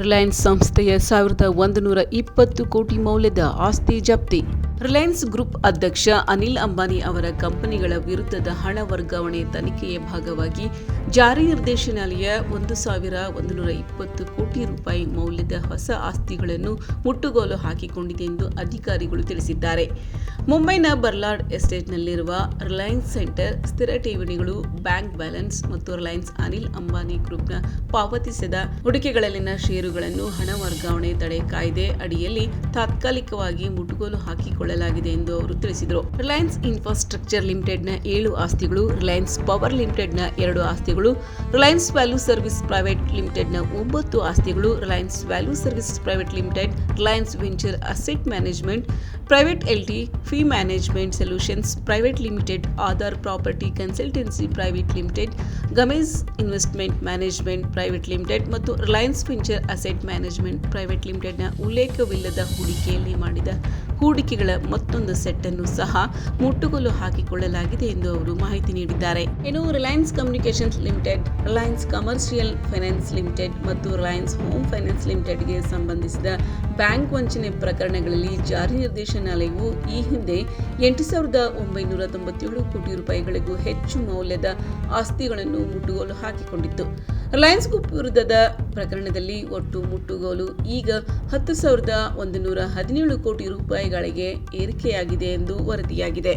ರಿಲಯನ್ಸ್ ಸಂಸ್ಥೆಯ 1,120 ಕೋಟಿ ಮೌಲ್ಯದ ಆಸ್ತಿ ಜಪ್ತಿ. ರಿಲಯನ್ಸ್ ಗ್ರೂಪ್ ಅಧ್ಯಕ್ಷ ಅನಿಲ್ ಅಂಬಾನಿ ಅವರ ಕಂಪನಿಗಳ ವಿರುದ್ಧದ ಹಣ ವರ್ಗಾವಣೆ ತನಿಖೆಯ ಭಾಗವಾಗಿ ಜಾರಿ ನಿರ್ದೇಶನಾಲಯ 1,120 ಕೋಟಿ ರೂಪಾಯಿ ಮೌಲ್ಯದ ಹೊಸ ಆಸ್ತಿಗಳನ್ನು ಮುಟ್ಟುಗೋಲು ಹಾಕಿಕೊಂಡಿದೆ ಎಂದು ಅಧಿಕಾರಿಗಳು ತಿಳಿಸಿದ್ದಾರೆ. ಮುಂಬೈನ ಬರ್ಲಾಡ್ ಎಸ್ಟೇಟ್ನಲ್ಲಿರುವ ರಿಲಯನ್ಸ್ ಸೆಂಟರ್ ಸ್ಥಿರ ಠೇವಣಿಗಳು, ಬ್ಯಾಂಕ್ ಬ್ಯಾಲೆನ್ಸ್ ಮತ್ತು ರಿಲಯನ್ಸ್ ಅನಿಲ್ ಅಂಬಾನಿ ಗ್ರೂಪ್ನ ಪಾವತಿಸಿದ ಹೂಡಿಕೆಗಳಲ್ಲಿನ ಷೇರುಗಳನ್ನು ಹಣ ವರ್ಗಾವಣೆ ತಡೆ ಕಾಯ್ದೆ ಅಡಿಯಲ್ಲಿ ತಾತ್ಕಾಲಿಕವಾಗಿ ಮುಟ್ಟುಗೋಲು ಹಾಕಿಕೊಳ್ಳಲಾಗಿದೆ ಎಂದು ಅವರು ತಿಳಿಸಿದರು. ರಿಲಯನ್ಸ್ ಇನ್ಫ್ರಾಸ್ಟ್ರಕ್ಚರ್ ಲಿಮಿಟೆಡ್ನ 7 ಆಸ್ತಿಗಳು, ರಿಲಯನ್ಸ್ ಪವರ್ ಲಿಮಿಟೆಡ್ನ 2 ಆಸ್ತಿಗಳು, ರಿಲಯನ್ಸ್ ವ್ಯಾಲ್ಯೂ ಸರ್ವಿಸ್ ಪ್ರೈವೇಟ್ ಲಿಮಿಟೆಡ್ನ 9 ಆಸ್ತಿಗಳು, Reliance value service private limited, Reliance venture asset management private LT, fee management solutions private limited, Aadhaar property consultancy private limited, ಗಮೇಜ್ ಇನ್ವೆಸ್ಟ್ಮೆಂಟ್ ಮ್ಯಾನೇಜ್ಮೆಂಟ್ ಪ್ರೈವೇಟ್ ಲಿಮಿಟೆಡ್ ಮತ್ತು Reliance venture asset management private ಲಿಮಿಟೆಡ್ನ ಉಲ್ಲೇಖವಿಲ್ಲದ ಹೂಡಿಕೆಯಲ್ಲಿ ಮಾಡಿದ ಹೂಡಿಕೆಗಳ ಮತ್ತೊಂದು ಸೆಟ್ ಅನ್ನು ಸಹ ಮುಟ್ಟುಗೋಲು ಹಾಕಿಕೊಳ್ಳಲಾಗಿದೆ ಎಂದು ಅವರು ಮಾಹಿತಿ ನೀಡಿದ್ದಾರೆ. ಇನ್ನು Reliance communications limited, Reliance commercial finance limited ಮತ್ತು ರಿಲಯನ್ಸ್ ಹೋಮ್ ಫೈನಾನ್ಸ್ ಲಿಮಿಟೆಡ್ಗೆ ಸಂಬಂಧಿಸಿದ ಬ್ಯಾಂಕ್ ವಂಚನೆ ಪ್ರಕರಣಗಳಲ್ಲಿ ಜಾರಿ ನಿರ್ದೇಶನಾಲಯವು ಈ ಹಿಂದೆ 8,997 ಕೋಟಿ ರೂಪಾಯಿಗಳಿಗೂ ಹೆಚ್ಚು ಮೌಲ್ಯದ ಆಸ್ತಿಗಳನ್ನು ಮುಟ್ಟುಗೋಲು ಹಾಕಿಕೊಂಡಿತ್ತು. ರಿಲಯನ್ಸ್ ಗ್ರೂಪ್ ವಿರುದ್ಧದ ಪ್ರಕರಣದಲ್ಲಿ ಒಟ್ಟು ಮುಟ್ಟುಗೋಲು ಈಗ 10,117 ಕೋಟಿ ರೂಪಾಯಿಗಳಿಗೆ ಏರಿಕೆಯಾಗಿದೆ ಎಂದು ವರದಿಯಾಗಿದೆ.